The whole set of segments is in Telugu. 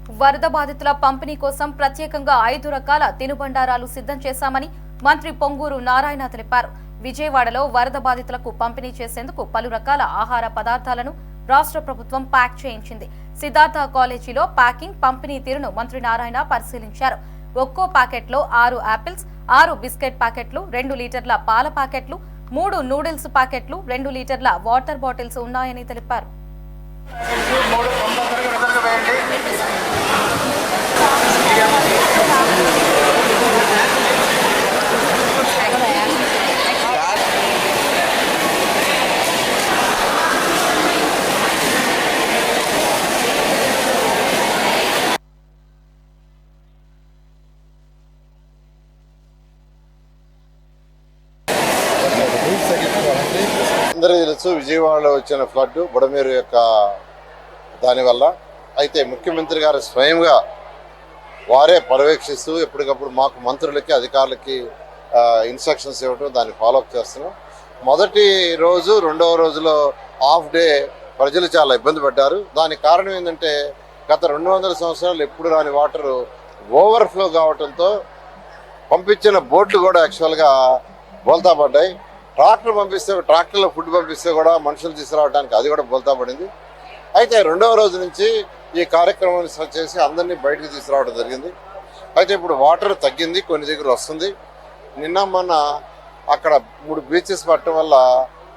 వరద బాధితుల పంపిణీ కోసం ప్రత్యేకంగా 5 రకాల తినుబండారాలు సిద్ధం చేశామని మంత్రి పొంగూరు నారాయణ తెలిపారు. విజయవాడలో వరద బాధితులకు పంపిణీ చేసేందుకు పలు రకాల ఆహార పదార్థాలను రాష్ట్ర ప్రభుత్వం ప్యాక్ చేయించింది. సిద్ధార్థ కాలేజీలో ప్యాకింగ్, పంపిణీ తీరును మంత్రి నారాయణ పరిశీలించారు. ఒక్కో ప్యాకెట్లో 6 యాపిల్స్, 6 బిస్కెట్ ప్యాకెట్లు, 2 లీటర్ల పాల ప్యాకెట్లు, 3 నూడిల్స్ ప్యాకెట్లు, 2 లీటర్ల వాటర్ బాటిల్స్ ఉన్నాయని తెలిపారు. అందరికీ తెలుసు, విజయవాడలో వచ్చిన ఫ్లడ్ బుడమేరు యొక్క దానివల్ల. అయితే ముఖ్యమంత్రి గారు స్వయంగా వారే పర్యవేక్షిస్తూ ఎప్పటికప్పుడు మాకు మంత్రులకి, అధికారులకి ఇన్స్ట్రక్షన్స్ ఇవ్వడం, దాన్ని ఫాలోఅప్ చేస్తున్నాం. మొదటి రోజు, రెండవ రోజులో హాఫ్ డే ప్రజలు చాలా ఇబ్బంది పడ్డారు. దానికి కారణం ఏంటంటే గత 200 సంవత్సరాలు ఎప్పుడు రాని వాటర్ ఓవర్ఫ్లో కావడంతో పంపించిన బోట్లు కూడా యాక్చువల్గా బోల్తా పడ్డాయి. ట్రాక్టర్లో ఫుడ్ పంపిస్తే కూడా మనుషులు తీసుకురావడానికి అది కూడా బోల్తా పడింది. అయితే రెండవ రోజు నుంచి ఈ కార్యక్రమాన్ని చేసి అందరినీ బయటకు తీసుకురావడం జరిగింది. అయితే ఇప్పుడు వాటర్ తగ్గింది, కొన్ని దగ్గర వస్తుంది. నిన్న మొన్న అక్కడ 3 బీచెస్ పట్టడం వల్ల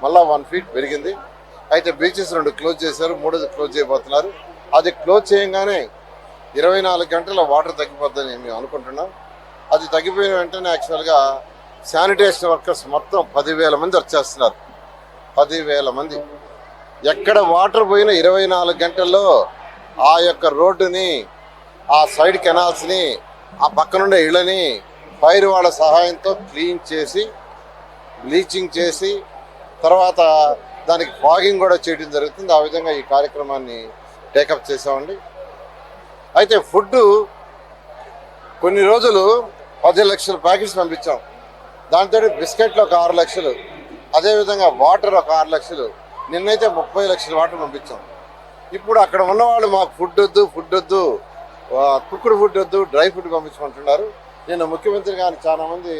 మళ్ళీ 1 feet పెరిగింది. అయితే బీచెస్ 2 క్లోజ్ చేశారు, 3ది క్లోజ్ చేయబోతున్నారు. అది క్లోజ్ చేయగానే 24 గంటల వాటర్ తగ్గిపోద్దని మేము అనుకుంటున్నాం. అది తగ్గిపోయిన వెంటనే యాక్చువల్గా శానిటేషన్ వర్కర్స్ మొత్తం 10,000 మంది వచ్చేస్తున్నారు. 10,000 మంది. ఎక్కడ వాటర్ పోయిన 24 గంటల్లో ఆ యొక్క రోడ్డుని, ఆ సైడ్ కెనాల్స్ని, ఆ పక్కనుండే ఇళ్ళని ఫైర్ వాళ్ళ సహాయంతో క్లీన్ చేసి, బ్లీచింగ్ చేసి, తర్వాత దానికి ఫాగింగ్ కూడా చేయడం జరుగుతుంది. ఆ విధంగా ఈ కార్యక్రమాన్ని టేకప్ చేసామండి. అయితే ఫుడ్ కొన్ని రోజులు 10 లక్షల ప్యాకెట్స్ పంపించాం. దాంతో బిస్కెట్లు ఒక 6 లక్షలు, అదేవిధంగా వాటర్ ఒక 6 లక్షలు, నిన్నైతే 30 లక్షల వాటర్ పంపించాం. ఇప్పుడు అక్కడ ఉన్నవాళ్ళు మాకు ఫుడ్ వద్దు, కుక్కుడు ఫుడ్ వద్దు, డ్రై ఫుడ్ పంపించమంటున్నారు. నేను ముఖ్యమంత్రి గారిని చాలామంది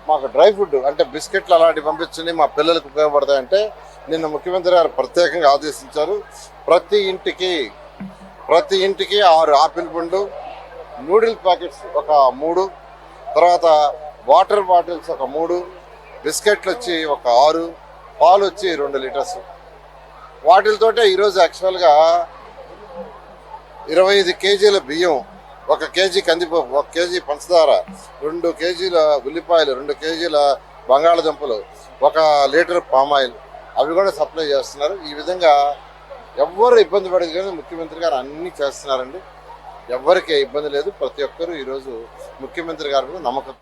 మాకు డ్రై ఫుడ్ అంటే బిస్కెట్లు అలాంటివి పంపించండి, మా పిల్లలకు ఉపయోగపడతాయంటే నిన్న ముఖ్యమంత్రి గారు ప్రత్యేకంగా ఆదేశించారు. ప్రతి ఇంటికి 6 ఆపిల్ పండ్లు, నూడిల్ ప్యాకెట్స్ ఒక 3, తర్వాత వాటర్ బాటిల్స్ ఒక 3, బిస్కెట్లు వచ్చి ఒక 6, పాలు వచ్చి 2 లీటర్స్. వాటితోటే ఈరోజు యాక్చువల్గా 25 కేజీల బియ్యం, 1 కేజీ కందిపప్పు, 1 కేజీ పంచదార, 2 కేజీల ఉల్లిపాయలు, 2 కేజీల బంగాళదుంపలు, 1 లీటర్ పామాయిల్ అవి కూడా సప్లై చేస్తున్నారు. ఈ విధంగా ఎవ్వరు ఇబ్బంది పడదు కానీ ముఖ్యమంత్రి గారు అన్నీ చేస్తున్నారండి. ఎవ్వరికి ఇబ్బంది లేదు. ప్రతి ఒక్కరూ ఈరోజు ముఖ్యమంత్రి గారి మీద నమ్మకం